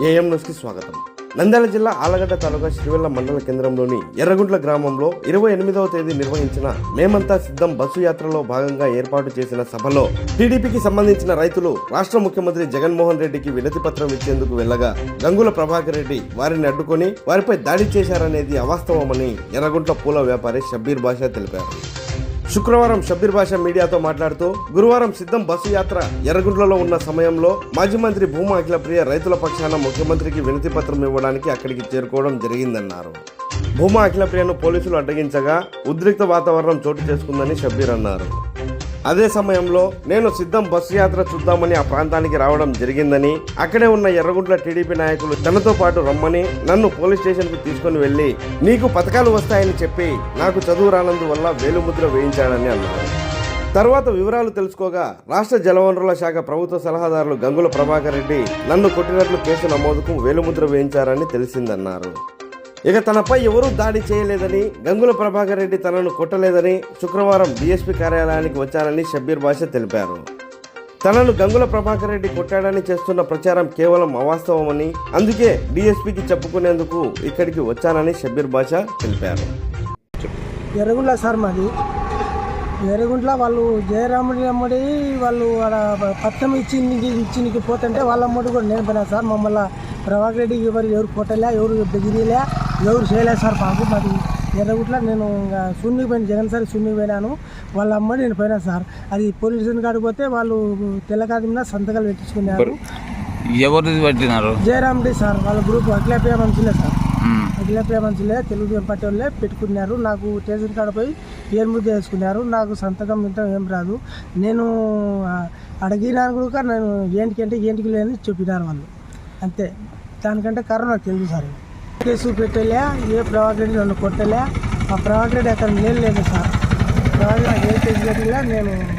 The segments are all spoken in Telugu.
ఏఎం న్యూస్కి స్వాగతం. నంద్యాల జిల్లా ఆలగడ్డ తాలూకా శ్రీవెల్ల మండల కేంద్రంలోని ఎర్రగుంట్ల గ్రామంలో 28వ తేదీ నిర్వహించిన మేమంతా సిద్ధం బస్సు యాత్రలో భాగంగా ఏర్పాటు చేసిన సభలో టీడీపీకి సంబంధించిన రైతులు రాష్ట్ర ముఖ్యమంత్రి జగన్మోహన్ రెడ్డికి వినతి పత్రం ఇచ్చేందుకు వెళ్లగా గంగుల ప్రభాకర్ రెడ్డి వారిని అడ్డుకొని వారిపై దాడి చేశారనేది అవాస్తవమని ఎర్రగుంట్ల పూల వ్యాపారి షబ్బీర్ బాషా తెలిపారు. శుక్రవారం షబ్బీర్ బాషా మీడియాతో మాట్లాడుతూ గురువారం సిద్ధం బస్సు యాత్ర ఎర్రగుంట్లలో ఉన్న సమయంలో మాజీ మంత్రి భూమా అఖిలప్రియ రైతుల పక్షాన ముఖ్యమంత్రికి వినతి పత్రం ఇవ్వడానికి అక్కడికి చేరుకోవడం జరిగిందన్నారు. భూమా అఖిలప్రియను పోలీసులు అడ్డగించగా ఉద్రిక్త వాతావరణం చోటు చేసుకుందని షబ్బీర్ అన్నారు. అదే సమయంలో నేను సిద్ధం బస్సు యాత్ర చూద్దామని ఆ ప్రాంతానికి రావడం జరిగిందని, అక్కడే ఉన్న ఎర్రగుంట్ల టీడీపీ నాయకులు తనతో పాటు రమ్మని నన్ను పోలీస్ స్టేషన్ కు తీసుకుని వెళ్లి నీకు పథకాలు వస్తాయని చెప్పి నాకు చదువు రానందువల్ల వేలుముద్ర వేయించాడని అన్నారు. తర్వాత వివరాలు తెలుసుకోగా రాష్ట్ర జలవనరుల శాఖ ప్రభుత్వ సలహాదారులు గంగుల ప్రభాకర్ రెడ్డి నన్ను కొట్టినట్లు కేసు నమోదుకు వేలుముద్ర వేయించారని తెలిసిందన్నారు. ఇక తనపై ఎవరూ దాడి చేయలేదని, గంగుల ప్రభాకర్ రెడ్డి తనను కొట్టలేదని శుక్రవారం డీఎస్పీ కార్యాలయానికి వచ్చానని షబ్బీర్ బాషా తెలిపారు. తనను గంగుల ప్రభాకర్ రెడ్డి కొట్టాడని చేస్తున్న ప్రచారం కేవలం అవాస్తవమని, అందుకే డీఎస్పీకి చెప్పుకునేందుకు ఇక్కడికి వచ్చానని షబ్బీర్ బాషా తెలిపారు. ఎర్రగుంట్ల సార్ మాది ఎర్రగుంట్ల వాళ్ళు జయరాముడి అమ్మడి వాళ్ళు పత్రం ఇచ్చి పోతుంటే వాళ్ళ అమ్మడి కూడా నేను పోయినా సార్. మమ్మల్ని ప్రభాకర్ రెడ్డికి ఎవరు కొట్టలే, ఎవరు బెదిరియలే, ఎవరు చేయలేదు సార్. మాకు మాది ఎర్రగుంట్ల నేను శూన్యకి పోయిన జగన్ సార్ శూన్యకి పోయినాను. వాళ్ళ అమ్మడి నేను పోయినా సార్. అది పోలీస్ స్టేషన్ కాడికి పోతే వాళ్ళు తెల్లకాది మీద సంతకాలు పెట్టించుకున్నారు. ఎవరు పెట్టినారు? జయరాముడి సార్ వాళ్ళ గ్రూప్ అఖిలప్రియ మనుషులే సార్. అఖిలప్రియ మనుషులే తెలుగుదేశం పార్టీ వాళ్ళే పెట్టుకున్నారు. నాకు స్టేషన్ కాడ పోయి ఏర్ముద్ద వేసుకున్నారు. నాకు సంతకం ఇంత ఏం రాదు. నేను అడిగినాను కూడా నేను ఏంటికి లేని చెప్పినారు వాళ్ళు. అంతే, దానికంటే కారణం నాకు తెలుసు సార్. కేసు పెట్టలే, ఏ ప్రభాకర్ రెడ్డి నన్ను కొట్టలే. ఆ ప్రభాకర్ రెడ్డి అక్కడ నేను లేదు సార్. ప్రభాకర్ నాకు ఏ కేసు పెట్టలే,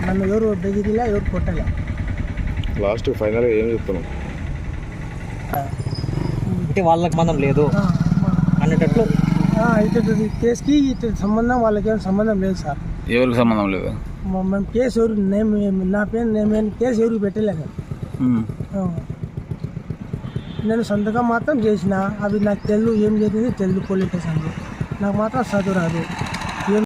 నన్ను ఎవరు బెదిరిలే, ఎవరు కొట్టలే. లాస్ట్ ఫైనల్గా ఏం చెప్తున్నాం అంటే వాళ్ళకి సంబంధం లేదు అనేటట్లు అయితే కేసుకి సంబంధం వాళ్ళకేం సంబంధం లేదు సార్. ఎవరికి సంబంధం లేదు. మేము కేసు ఎవరు నా పేరు నేను కేసు ఎవరికి పెట్టలేదు. నేను సంతకం మాత్రం చేసిన, అవి నాకు తెలుగు ఏం జరిగింది తెలుగు పోలీస్ స్టేషన్లో. నాకు మాత్రం చదువు రాదు.